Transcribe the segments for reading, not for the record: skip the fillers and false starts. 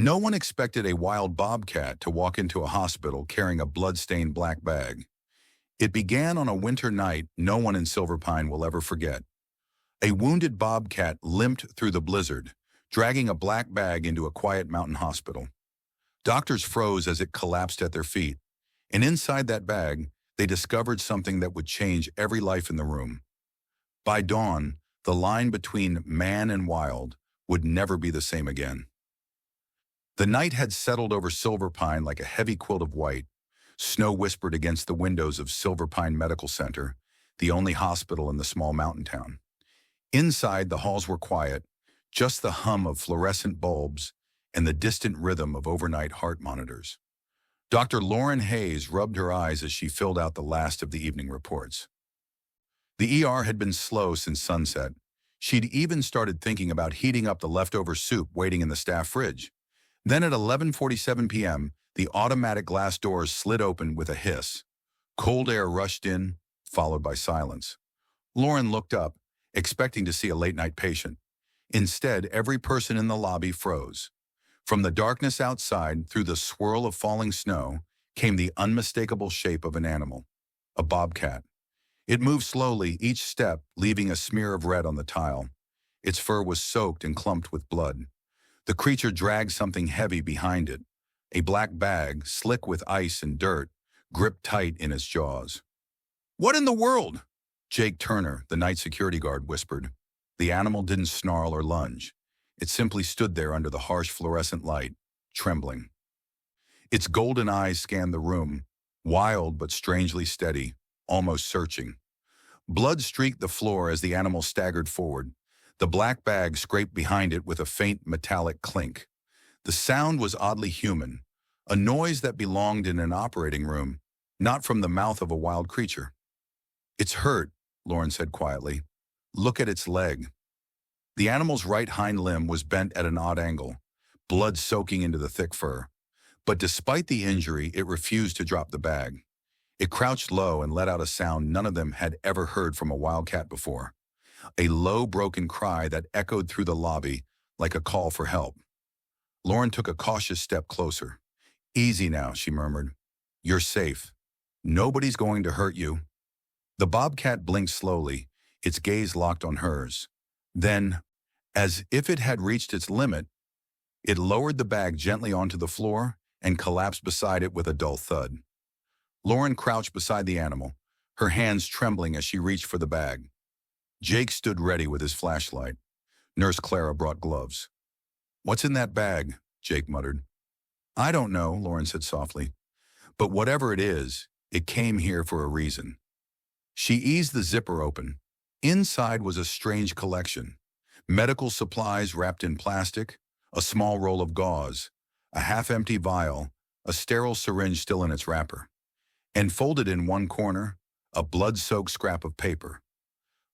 No one expected a wild bobcat to walk into a hospital carrying a blood-stained black bag. It began on a winter night no one in Silverpine will ever forget. A wounded bobcat limped through the blizzard, dragging a black bag into a quiet mountain hospital. Doctors froze as it collapsed at their feet, and inside that bag, they discovered something that would change every life in the room. By dawn, the line between man and wild would never be the same again. The night had settled over Silverpine like a heavy quilt of white. Snow whispered against the windows of Silverpine Medical Center, the only hospital in the small mountain town. Inside, the halls were quiet, just the hum of fluorescent bulbs and the distant rhythm of overnight heart monitors. Dr. Lauren Hayes rubbed her eyes as she filled out the last of the evening reports. The ER had been slow since sunset. She'd even started thinking about heating up the leftover soup waiting in the staff fridge. Then at 11:47 p.m., the automatic glass doors slid open with a hiss. Cold air rushed in, followed by silence. Lauren looked up, expecting to see a late-night patient. Instead, every person in the lobby froze. From the darkness outside, through the swirl of falling snow, came the unmistakable shape of an animal, a bobcat. It moved slowly, each step leaving a smear of red on the tile. Its fur was soaked and clumped with blood. The creature dragged something heavy behind it, a black bag, slick with ice and dirt, gripped tight in its jaws. "What in the world?" Jake Turner, the night security guard, whispered. The animal didn't snarl or lunge. It simply stood there under the harsh fluorescent light, trembling. Its golden eyes scanned the room, wild but strangely steady, almost searching. Blood streaked the floor as the animal staggered forward. The black bag scraped behind it with a faint metallic clink. The sound was oddly human, a noise that belonged in an operating room, not from the mouth of a wild creature. "It's hurt," Lauren said quietly. "Look at its leg." The animal's right hind limb was bent at an odd angle, blood soaking into the thick fur. But despite the injury, it refused to drop the bag. It crouched low and let out a sound none of them had ever heard from a wildcat before. A low, broken cry that echoed through the lobby like a call for help. Lauren took a cautious step closer. "Easy now," she murmured. "You're safe. Nobody's going to hurt you." The bobcat blinked slowly, its gaze locked on hers. Then, as if it had reached its limit, it lowered the bag gently onto the floor and collapsed beside it with a dull thud. Lauren crouched beside the animal, her hands trembling as she reached for the bag. Jake stood ready with his flashlight. Nurse Clara brought gloves. "What's in that bag?" Jake muttered. "I don't know," Lauren said softly. "But whatever it is, it came here for a reason." She eased the zipper open. Inside was a strange collection. Medical supplies wrapped in plastic, a small roll of gauze, a half-empty vial, a sterile syringe still in its wrapper. And folded in one corner, a blood-soaked scrap of paper.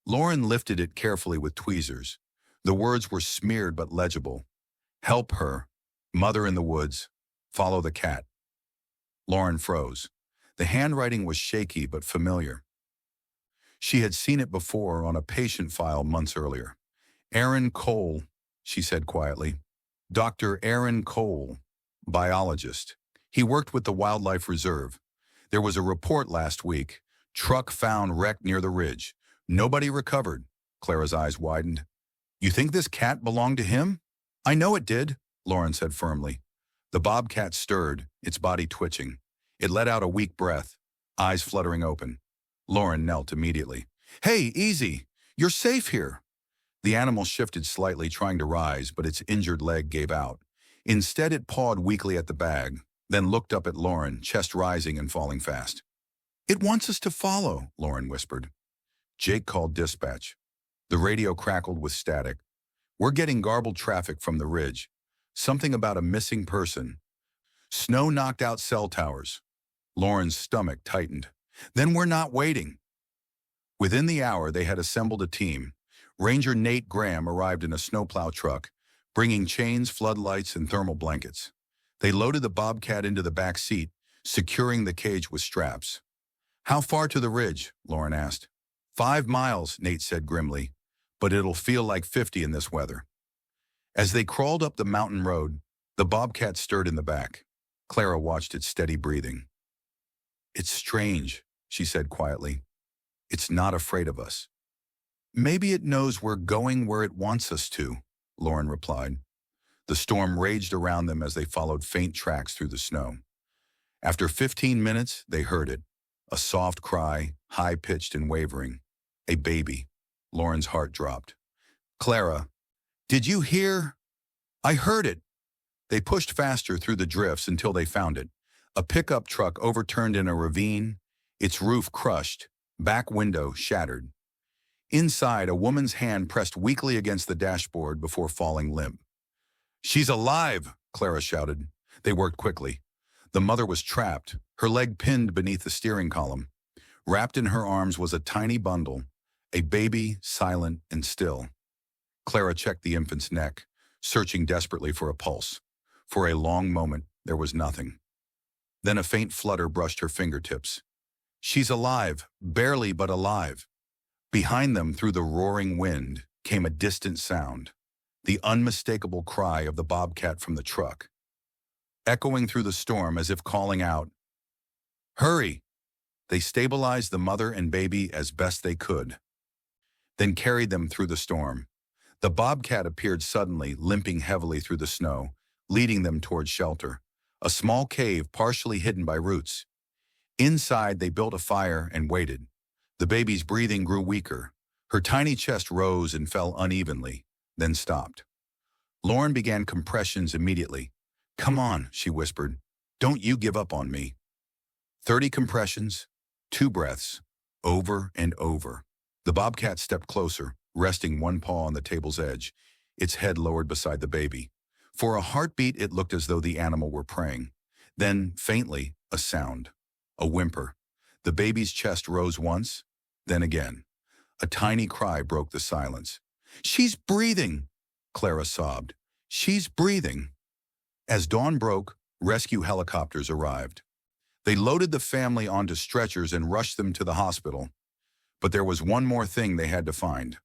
Lauren lifted it carefully with tweezers. The words were smeared but legible. "Help her. Mother in the woods. Follow the cat." Lauren froze. The handwriting was shaky but familiar. She had seen it before on a patient file months earlier. "Aaron Cole," she said quietly. "Dr. Aaron Cole, biologist. He worked with the Wildlife Reserve. There was a report last week. Truck found wrecked near the ridge. Nobody recovered." Clara's eyes widened. "You think this cat belonged to him?" "I know it did," Lauren said firmly. The bobcat stirred, its body twitching. It let out a weak breath, eyes fluttering open. Lauren knelt immediately. "Hey, easy! You're safe here!" The animal shifted slightly, trying to rise, but its injured leg gave out. Instead, it pawed weakly at the bag, then looked up at Lauren, chest rising and falling fast. "It wants us to follow," Lauren whispered. Jake called dispatch. The radio crackled with static. "We're getting garbled traffic from the ridge. Something about a missing person. Snow knocked out cell towers." Lauren's stomach tightened. "Then we're not waiting." Within the hour, they had assembled a team. Ranger Nate Graham arrived in a snowplow truck, bringing chains, floodlights, and thermal blankets. They loaded the bobcat into the back seat, securing the cage with straps. "How far to the ridge?" Lauren asked. 5 miles, Nate said grimly, "but it'll feel like 50 in this weather." As they crawled up the mountain road, The bobcat stirred in the back. Clara watched its steady breathing. "It's strange," she said quietly. "It's not afraid of us." "Maybe it knows we're going where it wants us to," Lauren replied. The storm raged around them as they followed faint tracks through the snow. After 15 minutes, they heard it. A soft cry, high-pitched and wavering. A baby. Lauren's heart dropped. "Clara, did you hear?" "I heard it." They pushed faster through the drifts until they found it. A pickup truck overturned in a ravine, its roof crushed, back window shattered. Inside, a woman's hand pressed weakly against the dashboard before falling limp. "She's alive!" Clara shouted. They worked quickly. The mother was trapped, her leg pinned beneath the steering column. Wrapped in her arms was a tiny bundle, a baby, silent and still. Clara checked the infant's neck, searching desperately for a pulse. For a long moment, there was nothing. Then a faint flutter brushed her fingertips. "She's alive, barely but alive." Behind them, through the roaring wind, came a distant sound, the unmistakable cry of the bobcat from the truck. Echoing through the storm as if calling out, "Hurry!" They stabilized the mother and baby as best they could, then carried them through the storm. The bobcat appeared suddenly, limping heavily through the snow, leading them toward shelter, a small cave partially hidden by roots. Inside, they built a fire and waited. The baby's breathing grew weaker. Her tiny chest rose and fell unevenly, then stopped. Lauren began compressions immediately. "Come on," she whispered. "Don't you give up on me." 30 compressions, 2 breaths, over and over. The bobcat stepped closer, resting one paw on the table's edge, its head lowered beside the baby. For a heartbeat, it looked as though the animal were praying. Then, faintly, a sound, a whimper. The baby's chest rose once, then again. A tiny cry broke the silence. "She's breathing!" Clara sobbed. "She's breathing!" As dawn broke, rescue helicopters arrived. They loaded the family onto stretchers and rushed them to the hospital. But there was one more thing they had to find.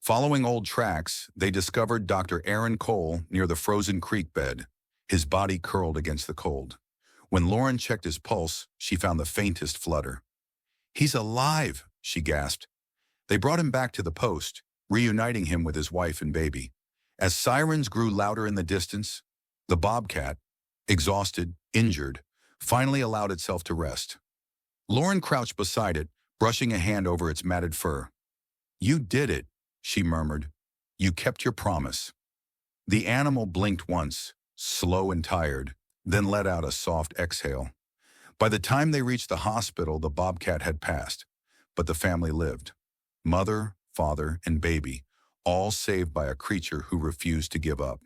Following old tracks, they discovered Dr. Aaron Cole near the frozen creek bed, his body curled against the cold. When Lauren checked his pulse, she found the faintest flutter. "He's alive," she gasped. They brought him back to the post, reuniting him with his wife and baby. As sirens grew louder in the distance, the bobcat, exhausted, injured, finally allowed itself to rest. Lauren crouched beside it, brushing a hand over its matted fur. "You did it," she murmured. "You kept your promise." The animal blinked once, slow and tired, then let out a soft exhale. By the time they reached the hospital, the bobcat had passed, but the family lived. Mother, father, and baby, all saved by a creature who refused to give up.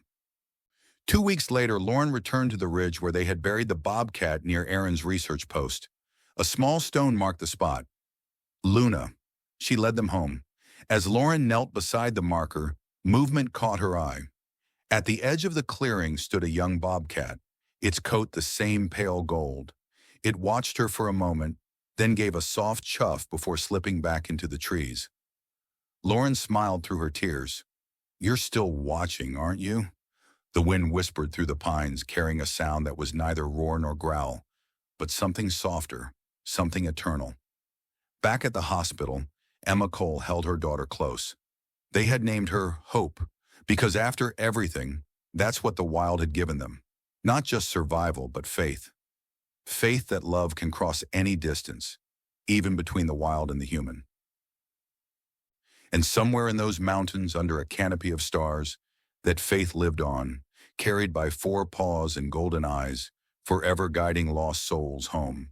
2 weeks later, Lauren returned to the ridge where they had buried the bobcat near Aaron's research post. A small stone marked the spot. "Luna." She led them home. As Lauren knelt beside the marker, movement caught her eye. At the edge of the clearing stood a young bobcat, its coat the same pale gold. It watched her for a moment, then gave a soft chuff before slipping back into the trees. Lauren smiled through her tears. "You're still watching, aren't you?" The wind whispered through the pines, carrying a sound that was neither roar nor growl, but something softer, something eternal. Back at the hospital, Emma Cole held her daughter close. They had named her Hope, because after everything, that's what the wild had given them. Not just survival, but faith. Faith that love can cross any distance, even between the wild and the human. And somewhere in those mountains, under a canopy of stars, that faith lived on, carried by 4 paws and golden eyes, forever guiding lost souls home.